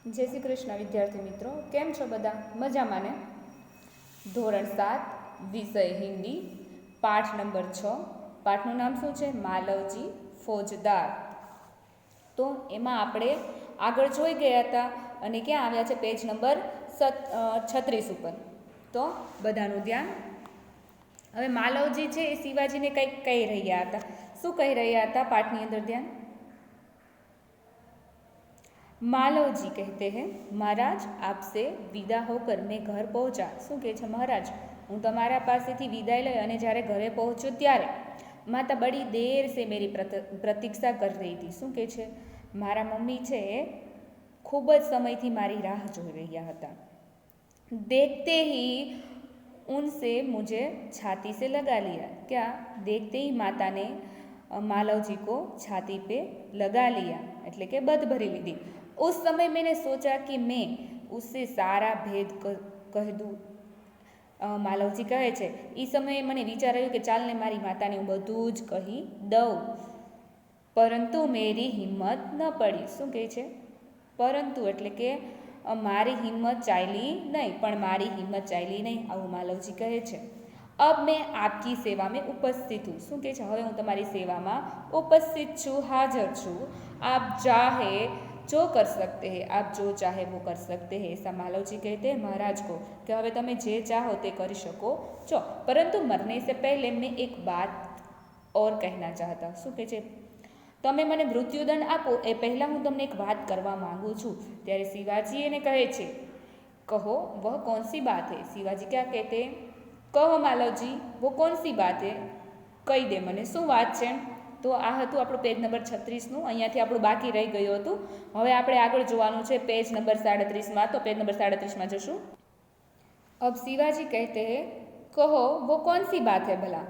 જય શ્રી કૃષ્ણ વિદ્યાર્થી મિત્રો, કેમ છો બધા? મજામાં ને? ધોરણ 7 વિષય હિન્દી, પાઠ નંબર 6. પાઠનું નામ શું છે? માલવજી ફોજદાર. તો એમાં આપણે આગળ જોઈ ગયા હતા અને ક્યાં આવ્યા છે? પેજ નંબર 36 ઉપર. તો બધાનું ધ્યાન. હવે માલવજી છે એ શિવાજીને કંઈક કહી રહ્યા હતા. શું કહી રહ્યા હતા? પાઠની અંદર ધ્યાન. मालव जी कहते हैं, महाराज आपसे विदा होकर मैं घर पहुंचा. શું કહે છે? મહારાજ, હું તમારા પાસેથી વિદાય લઈ અને જ્યારે ઘરે પહોંચ્યો ત્યારે માતા બડી દેર સે મેરી પ્રતીક્ષા કરી રહી હતી. શું કહે છે? મારા મમ્મી છે ખૂબ જ સમયથી મારી રાહ જોઈ રહ્યા હતા. देखते ही उनसे मुझे छाती से लगा लिया. क्या? देखते ही माता ने मालव जी को छाती पे लगा लिया, એટલે કે બધ ભરી લીધી. उस समय मैंने सोचा कि मैं उससे सारा भेद कह दूँ. માલવજી કહે છે, એ સમયે મને વિચાર આવ્યો કે ચાલને મારી માતાને હું બધું જ કહી દઉં. પરંતુ મેરી હિંમત ન પડી. શું કહે છે? પરંતુ એટલે કે મારી હિંમત ચાલી નહીં, પણ મારી હિંમત ચાલી નહીં, આવું માલવજી કહે છે. અબ મેં આપકી સેવા મેં ઉપસ્થિત હું. શું કહે છે? હવે હું તમારી સેવામાં ઉપસ્થિત છું, હાજર છું. આપ ચાહે जो कर सकते हैं, आप जो चाहे वो कर सकते हैं, ऐसा मालव जी कहते हैं महाराज को कि હવે તમે જે ચાહો તે કરી શકો છો, પરંતુ મરને સે પહેલે મેં એક બાત ઓર કહેના ચાહતા. શું કહે છે? તમે મને મૃત્યુદંડ આપો એ પહેલાં હું તમને એક વાત કરવા માંગુ છું. ત્યારે શિવાજી એને કહે છે, કહો વહ કौन सी बात है. શિવાજી ક્યાં કહેતે? કહો માલવજી, वो कौन सी बात है, કહી દે મને, શું વાત છે? તો આ હતું આપણું પેજ નંબર 36નું. અહીંયાથી આપણું બાકી રહી ગયું હતું. હવે આપણે આગળ જોવાનું છે પેજ નંબર 37માં. તો પેજ નંબર 37માં જશું. अब शिवाजी कहते हैं, कहो वो कौन सी बात है भला.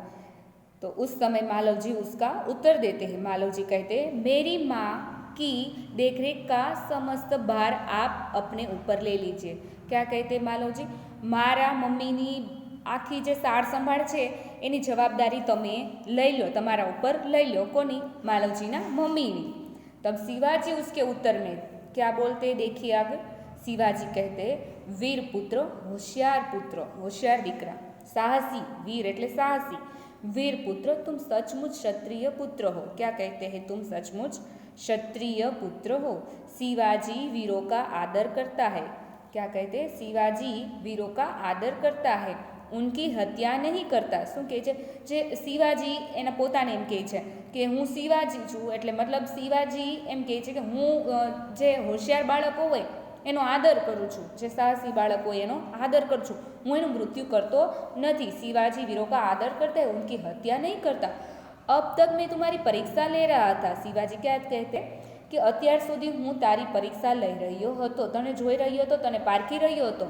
तो उस समय मालव जी उसका उत्तर देते हैं. मालव जी कहते हैं, मेरी माँ की देखरेख का समस्त भार आप अपने ऊपर ले लीजिए. क्या कहते हैं मालव जी? મારા મમ્મીની આખી જે સાર સંભાળ છે એની જવાબદારી તમે લઈ લો, તમારા ઉપર લઈ લો. કોની? માલવજીના મમ્મીની. तब शिवाजी उसके उत्तर में क्या बोलते देखिए आगे. शिवाजी कहते वीर पुत्र, होशियार पुत्र, होशियार દીકરા, साहसी, वीर એટલે साहसी, वीर पुत्र तुम सचमुच क्षत्रिय पुत्र हो. क्या कहते हैं? तुम सचमुच क्षत्रिय पुत्र हो. शिवाजी वीरों का आदर करता है. क्या कहते हैं? शिवाजी वीरों का आदर करता है, उनकी हत्या नहीं करता. શું કહે છે? જે શિવાજી એના પોતાને એમ કહે છે કે હું શિવાજી છું, એટલે મતલબ શિવાજી એમ કહે છે કે હું જે હોશિયાર બાળકો હોય એનો આદર કરું છું, જે સાહસી બાળક હોય એનો આદર કરું છું, હું એનું મૃત્યુ કરતો નથી. શિવાજી વીરો કા આદર કરતા है, उनकी हत्या नहीं करता. अब तक मैं तुम्हारी परीक्षा ले रहा था. શિવાજી ક્યાં કહેતે કે અત્યાર સુધી હું તારી પરીક્ષા લઈ રહ્યો હતો, તને જોઈ રહ્યો હતો, તને પારખી રહ્યો હતો.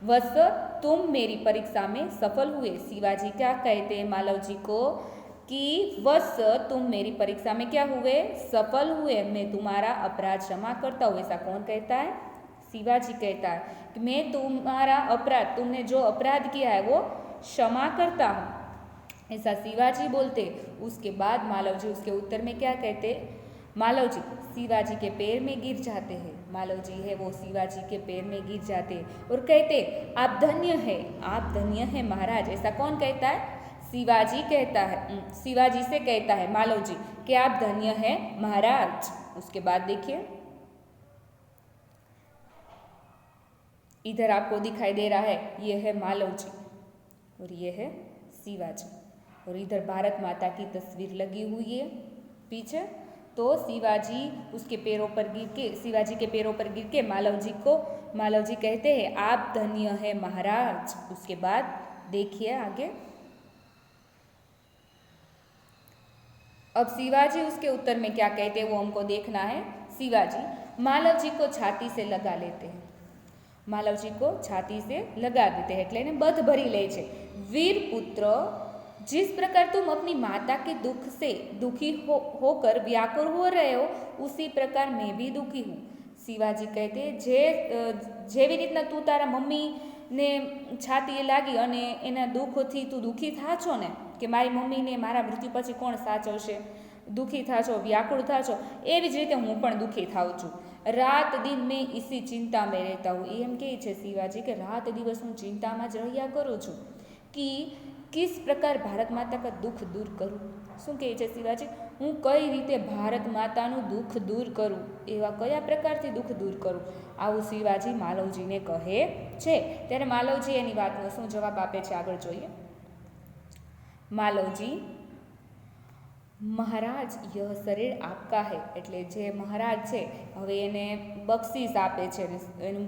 वत्स तुम मेरी परीक्षा में सफल हुए. शिवाजी क्या कहते हैं मालव जी को कि वत्स तुम मेरी परीक्षा में क्या हुए? सफल हुए. मैं तुम्हारा अपराध क्षमा करता हूँ. ऐसा कौन कहता है? शिवाजी कहता है कि मैं तुम्हारा अपराध, तुमने जो अपराध किया है वो क्षमा करता हूँ. ऐसा शिवाजी बोलते. उसके बाद मालव जी उसके उत्तर में क्या कहते? मालव जी शिवाजी के पैर में गिर जाते हैं. मालव जी है वो शिवाजी के पैर में गिर जाते और कहते आप धन्य है, आप धन्य है महाराज. ऐसा कौन कहता है? शिवाजी कहता है. शिवाजी से कहता है मालव जी कि आप धन्य है महाराज. उसके बाद देखिए, इधर आपको दिखाई दे रहा है ये है मालव जी और ये है शिवाजी, और इधर भारत माता की तस्वीर लगी हुई है पीछे. तो शिवाजी उसके पैरों पर गिर के, शिवाजी के पैरों पर गिर के मालव जी कहते हैं आप धन्य है महाराज. उसके बाद देखिए आगे. अब शिवाजी उसके उत्तर में क्या कहते हैं वो हमको देखना है. शिवाजी मालव जी को छाती से लगा लेते हैं. मालव जी को छाती से लगा देते हैं એટલે એને બધ ભરી લે છે. वीर पुत्र, जिस प्रकार तुम अपनी माता के दुख से दुखी होकर व्याकुल हो रहे हो, उसी प्रकार मैं भी दुखी हूँ. शिवाजी कहते જેવી રીતના તું તારા મમ્મીને છાતીએ લાગી અને એના દુઃખથી તું દુઃખી થા છો ને કે મારી મમ્મીને મારા મૃત્યુ પછી કોણ સાચવશે, દુઃખી થા છો, વ્યાકુળ થા છો, એવી જ રીતે હું પણ દુઃખી થાઉં છું. रात दिन मैं इसी चिंता में रहता हूँ। એમ કહે છે શિવાજી કે રાત દિવસ હું ચિંતામાં જ રહ્યા કરું છું કે કિસ પ્રકાર ભારત માતા કા દુઃખ દૂર કરું। શું કહે છે શિવાજી, હું કઈ રીતે ભારત માતાનું દુઃખ દૂર કરું, એવા કયા પ્રકારથી દુઃખ દૂર કરું, આવું શિવાજી માલવજીને કહે છે। ત્યારે માલવજી એની વાતનો શું જવાબ આપે છે આગળ જોઈએ। માલવજી, મહારાજ યહ શરીર આપકા હૈ, એટલે જે મહારાજ છે હવે એને બક્ષિસ આપે છે, એનું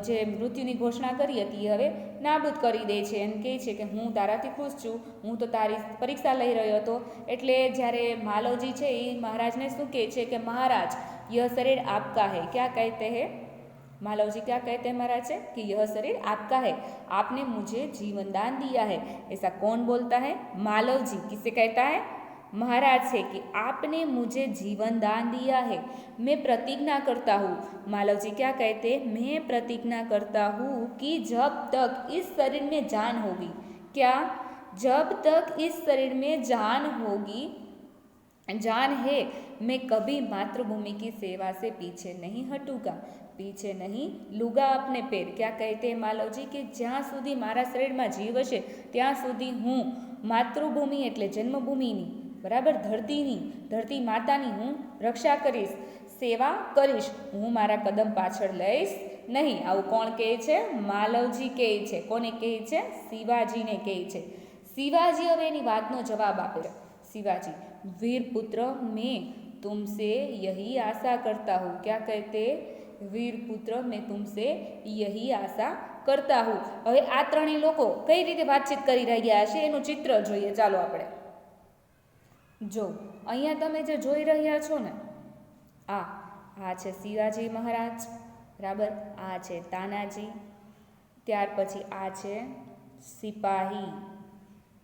જે મૃત્યુની ઘોષણા કરી હતી હવે નાબૂદ કરી દે છે। એમ કહે છે કે હું તારાથી ખુશ છું, હું તો તારી પરીક્ષા લઈ રહ્યો હતો। એટલે જ્યારે માલવજી છે એ મહારાજને શું કહે છે કે મહારાજ યહ શરીર આપકા હૈ, ક્યાં કહેતે હૈ मालव जी, क्या कहते हैं महाराज से कि यह शरीर आपका है, आपने मुझे जीवन दान दिया है। ऐसा कौन बोलता है? मालव जी। किससे कहता है? महाराज से कि आपने मुझे जीवन दान दिया है, मैं प्रतिज्ञा करता हूँ। मालव जी क्या कहते हैं? मैं प्रतिज्ञा करता हूँ कि जब तक इस शरीर में जान होगी, क्या जब तक इस शरीर में जान होगी, जान है, मैं कभी मातृभूमि की सेवा से पीछे नहीं हटूंगा, पीछे नहीं लूगा अपने पैर। क्या कहते हैं मालव जी कि જ્યાં સુધી મારા શરીરમાં જીવ હશે ત્યાં સુધી હું માતૃભૂમિ એટલે જન્મભૂમિની, બરાબર, ધરતી માતાની હું રક્ષા કરીશ, સેવા કરીશ, હું મારા કદમ પાછળ લઈશ નહીં। આવું કોણ કહે છે? માલવજી કહે છે। કોને કહે છે? શિવાજીને કહે છે। શિવાજી હવે એની વાતનો જવાબ આપે છે। शिवाजी, वीर पुत्र मैं तुमसे यही आशा करता हूँ। क्या कहते? वीर पुत्र मैं तुमसे यही आशा करता हूँ। હવે આ ત્રણેય લોકો કઈ રીતે વાતચીત કરી રહ્યા છે એનું ચિત્ર જોઈએ। ચાલો આપણે જો અહીંયા તમે જે જોઈ રહ્યા છો ને, આ છે શિવાજી મહારાજ, બરાબર, આ છે તાનાજી, ત્યાર પછી આ છે સિપાહી,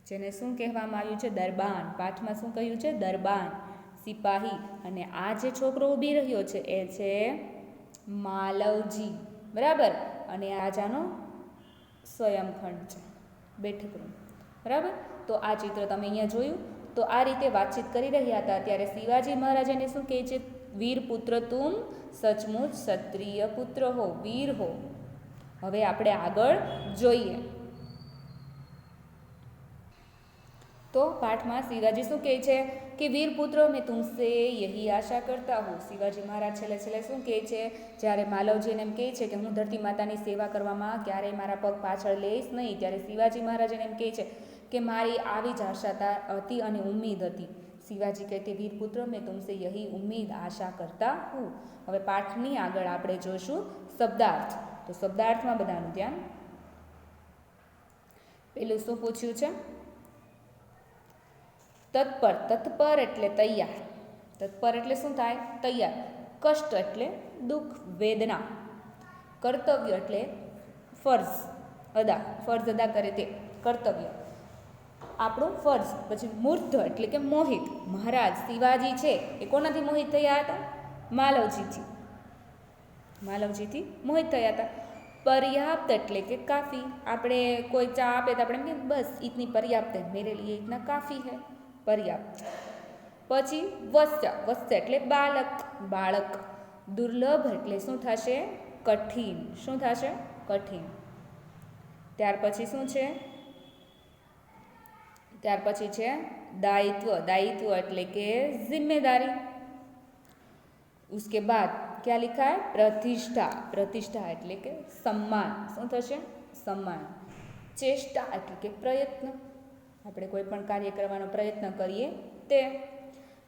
જેને શું કહેવામાં આવ્યું છે? દરબાન। પાઠમાં શું કહ્યું છે? દરબાન, સિપાહી। અને આ જે છોકરો ઊભી રહ્યો છે એ છે માલવજી, બરાબર। અને આજાનો સ્વયંખંડ છે, બેઠક રૂમ, બરાબર। તો આ ચિત્ર તમે અહીંયા જોયું। તો આ રીતે વાતચીત કરી રહ્યા હતા ત્યારે શિવાજી મહારાજ એને શું કહે છે? વીર પુત્ર તુમ સચમુચ ક્ષત્રિય પુત્ર હો, વીર હો। હવે આપણે આગળ જોઈએ तो पाठ में शिवाजी शू कहे छे कि वीर पुत्र मैं तुमसे यही आशा करता हूँ। शिवाजी महाराज छेल्ले छेल्ले शू कहे छे? ज्यारे मालवजी ने एम कहे छे कि हूँ धरती मातानी सेवा करवामां क्यारेय मारा पग पाछळ लईश नहीं, त्यारे शिवाजी महाराज ने एम कहे छे कि मारी आवी ज आशा हती अने उम्मीद हती। शिवाजी कहते वीर पुत्र मैं तुमसे यही उम्मीद आशा करता हूँ। हवे पाठनी आगळ आपणे जोईशुं शब्दार्थ। तो शब्दार्थ में बधानुं ध्यान। पेलुं शुं पूछ्युं छे? तत्पर, तत्पर एटले तैयार, तत्पर एटले शुं थाय? तैयार। कष्ट एटले दुख, वेदना। कर्तव्य एटले फर्ज अदा करे ते कर्तव्य, આપણું ફર્જ। પછી મૂર્ધ એટલે કે મોહિત। મહારાજ શિવાજી છે એ કોનાથી મોહિત થયા હતા? માલવજીથી મોહિત થયા હતા। पर्याप्त એટલે કે કાફી। આપણે કોઈ ચા આપે તો આપણે એમ કે બસ इतनी पर्याप्त है, मेरे लिए इतना काफ़ी है, पर्याप्त। પછી વત્સ એટલે બાળક। દુર્લભ એટલે શું થશે? કઠિન। શું થશે? કઠિન। ત્યાર પછી શું છે? ત્યાર પછી છે दायित्व એટલે કે जिम्मेदारी। उसके बाद क्या लिखा है? प्रतिष्ठा એટલે કે सम्मान। શું થશે? सम्मान। चेष्टा એટલે કે प्रयत्न, આપણે કોઈ પણ કાર્ય કરવાનો પ્રયત્ન કરીએ તે।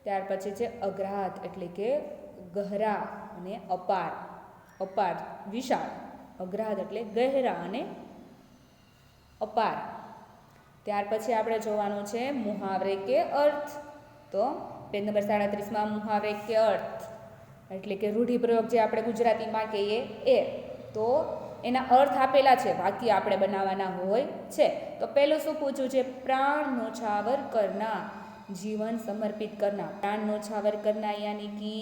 ત્યાર પછી છે અગ્રાધ એટલે કે ગહરા અને અપાર વિશાળ। અગ્રાધ એટલે ગહેરા અને અપાર। ત્યાર પછી આપણે જોવાનું છે મુહાવરે કે અર્થ। તો પેજ નંબર 37 મુહાવરે કે અર્થ એટલે કે રૂઢિપ્રયોગ જે આપણે ગુજરાતીમાં કહીએ એ। તો એના અર્થ આપેલા છે, વાક્ય આપણે બનાવવાના હોય છે। તો પહેલું શું પૂછ્યું છે? प्राण न्योछावर करना, जीवन समर्पित करना। प्राण न्योछावर करना यानी कि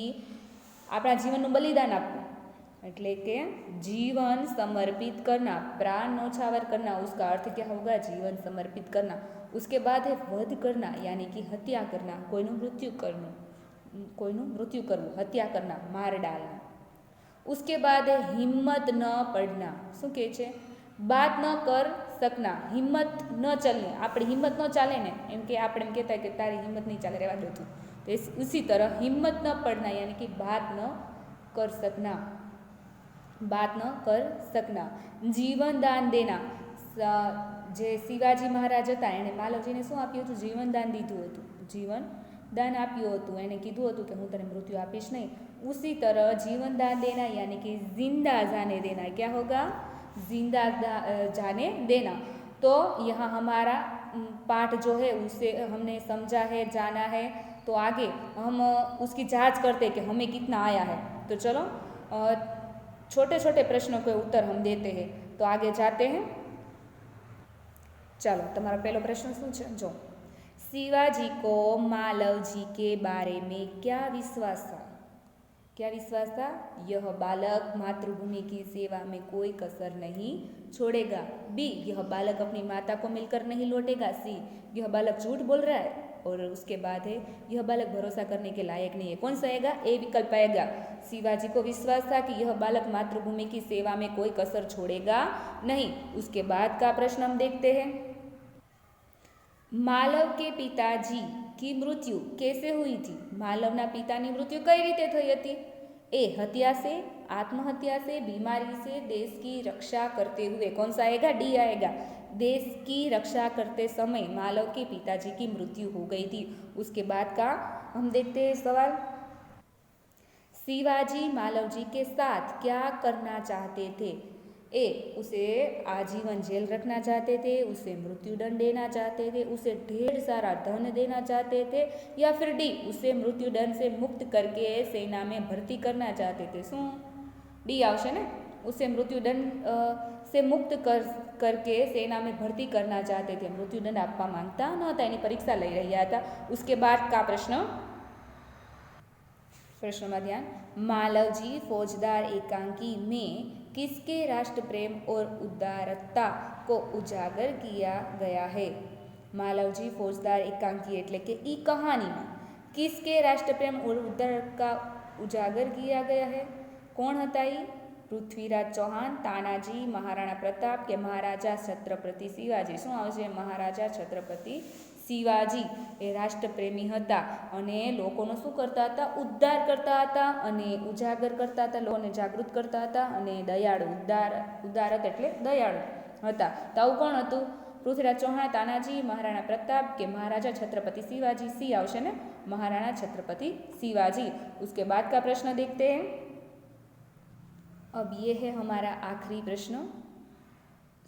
अपना जीवन बलिदान आपવું, એટલે કે जीवन समर्पित करना। प्राण न्योछावर करना उसका अर्थ क्या होगा? जीवन समर्पित करना। उसके बाद है वध करना यानी कि हत्या करना, कोઈનું મૃત્યુ કરવું, हत्या करना, मार डालना। उसके बाद है हिम्मत न पड़ना। शू कहे छे? बात न कर सकना, हिम्मत न चलनी, अपनी हिम्मत न चाले ने, एम के आपणे एम कहता है कि तारी हिम्मत नहीं चाले, रहवा दो तू। तो उसी तरह हिम्मत न पड़ना यानी कि बात न कर सकना, बात न कर सकना। जीवन दान देना, जे शिवाजी महाराज हता एणे मालवजीने शुं आप्युं हतुं? जीवन दान दीधुं हतुं, जीवन दान आप्युं हतुं। एणे कीधुं हतुं कि हूँ तने मृत्यु आपीश नहीं। उसी तरह जीवन दान देना यानी कि जिंदा जाने देना। क्या होगा? जिंदा जाने देना। तो यहाँ हमारा पाठ जो है उसे हमने समझा है, जाना है। तो आगे हम उसकी जांच करते हैं कि हमें कितना आया है। तो चलो छोटे छोटे प्रश्नों के उत्तर हम देते हैं। तो आगे जाते हैं। चलो तुम्हारा पहला प्रश्न शू है? जो शिवाजी को मालव जी के बारे में क्या विश्वास था? क्या विश्वास था? यह बालक मातृभूमि की सेवा में कोई कसर नहीं छोड़ेगा। बी, यह बालक अपनी माता को मिलकर नहीं लौटेगा। सी, यह बालक झूठ बोल रहा है। और उसके बाद है यह बालक भरोसा करने के लायक नहीं है। कौन सा आएगा? ए विकल्प आएगा। शिवाजी को विश्वास था कि यह बालक मातृभूमि की सेवा में कोई कसर छोड़ेगा नहीं। उसके बाद का प्रश्न हम देखते हैं। मालव के पिताजी की मृत्यु कैसे हुई थी? मालवना पितानी मृत्यु कई रीते थई हती? ए, हत्या से, आत्महत्या से, बीमारी से, देश की रक्षा करते हुए। कौन सा आएगा? डी आएगा। देश की रक्षा करते समय मालव के पिताजी की मृत्यु हो गई थी। उसके बाद का हम देखते हैं सवाल। शिवाजी मालव जी के साथ क्या करना चाहते थे? ए, उसे आजीवन जेल रखना चाहते थे, उसे मृत्युदंड देना चाहते थे, उसे ढेर सारा धन देना चाहते थे, या फिर डी, उसे मृत्युदंड से मुक्त करके सेना में भर्ती करना चाहते थे। शू? डी आवशे ने। उसे मृत्युदंड से मुक्त करके सेना में भर्ती करना चाहते थे। मृत्युदंड आपवा मांगता नहोता, एनी परीक्षा लई रह्या हता। उसके बाद का प्रश्न में ध्यान। मालवजी फौजदार एकांकी में किसके राष्ट्र प्रेम और उदारता को उजागर किया गया है? मालवजी फौजदार एकांकी एटले के ई कहानी में किसके राष्ट्र प्रेम और उदारता का उजागर किया गया है? कौन हता ई? पृथ्वीराज चौहान, तानाजी, महाराणा प्रताप के महाराजा छत्रपति शिवाजी? शू आवशे? महाराजा छत्रपति शिवाजी ए राष्ट्रप्रेमी हता अने लोकोनो शुं करता हता? उद्धार करता हता अने उजागर करता हता, लोकोने जागृत करता हता अने दयाळु, उदारत एटले दयाळु हता। तो आવું कोण हतुं? पृथ्वीराज चौहान, तानाजी, महाराणा प्रताप के महाराजा छत्रपति शिवाजी? सी आवशे ने, महाराणा छत्रपति शिवाजी। उसके बाद का प्रश्न देखते हैं। अब ये है हमारा आखिरी प्रश्न।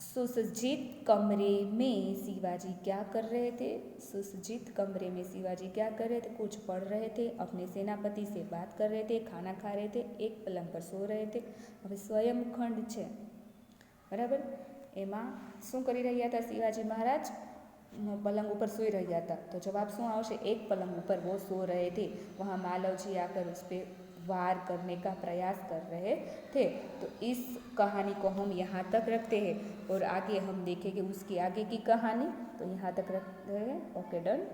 सुसज्जित कमरे में शिवाजी क्या कर रहे थे? सुसज्जित कमरे में शिवाजी क्या कर रहे थे? कुछ पढ़ रहे थे, अपने सेनापति से बात कर रहे थे, खाना खा रहे थे, एक पलंग पर सो रहे थे। હવે સ્વયંખંડ છે બરાબર, એમાં શું કરી રહ્યા હતા शिवाजी महाराज? पलंग ऊपर सोई रहा था। तो जवाब शू आवशे? एक पलंग ऊपर वो सो रहे थे। वहाँ मालव जी आकर उस पर वार करने का प्रयास कर रहे थे। तो इस कहानी को हम यहाँ तक रखते हैं और आगे हम देखेंगे उसकी आगे की कहानी। तो यहाँ तक रखते हैं। Okay, done.